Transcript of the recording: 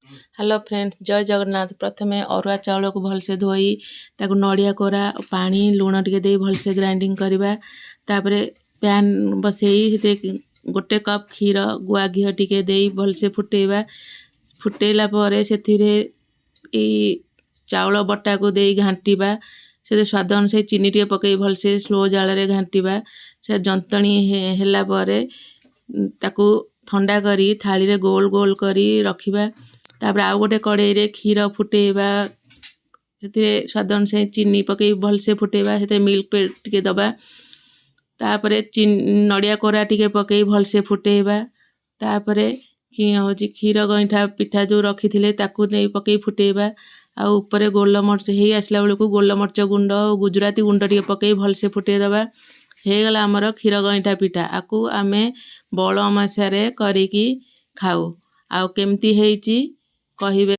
Hello friends, जय जगन्नाथ। प्रथमे अरुआ चाउल को भलसे धोई ताकू नड़िया कोरा पानी लुण टिके दे भलसे ग्राइंडिंग करवा। तापरे पैन बसई गोटे कप क्षीर गुआ घी टिके दे भलसे फुटेवा। फुटेला परे सेथिरे ई चाउल बट्टा को दे घांटीबा। से स्वाद अनुसार चीनी टिके पकई भलसे स्लो जाल रे घांटीबा। से जंतणी हेला परे ताकू ठंडा करी थाली रे गोल गोल करी रखिबा। तापर आउ गोटे कड़ाई रे क्षीर फुटेबा। से स्वाद अनुसार चीनी पकई भलसे फुटेबा। से मिल्क पेड टिके दबा। तापरे नड़िया कोरा टिके पकई भलसे फुटेबा। तापरे क्षीर गईठा पिठा जो रखी थिले ताकू नहीं पकई फुटेबा। आ ऊपर गोलमरच हे आसला बेलू गोलमरच गुंड गुजराती गुंड टिके पकई भलसे फुटे दबा। हे गला हमर क्षीर गईठा पिठा। आकू आमे बड़ अमास्या रे करिकी खाऊ। आ केमती हेची कहिबे।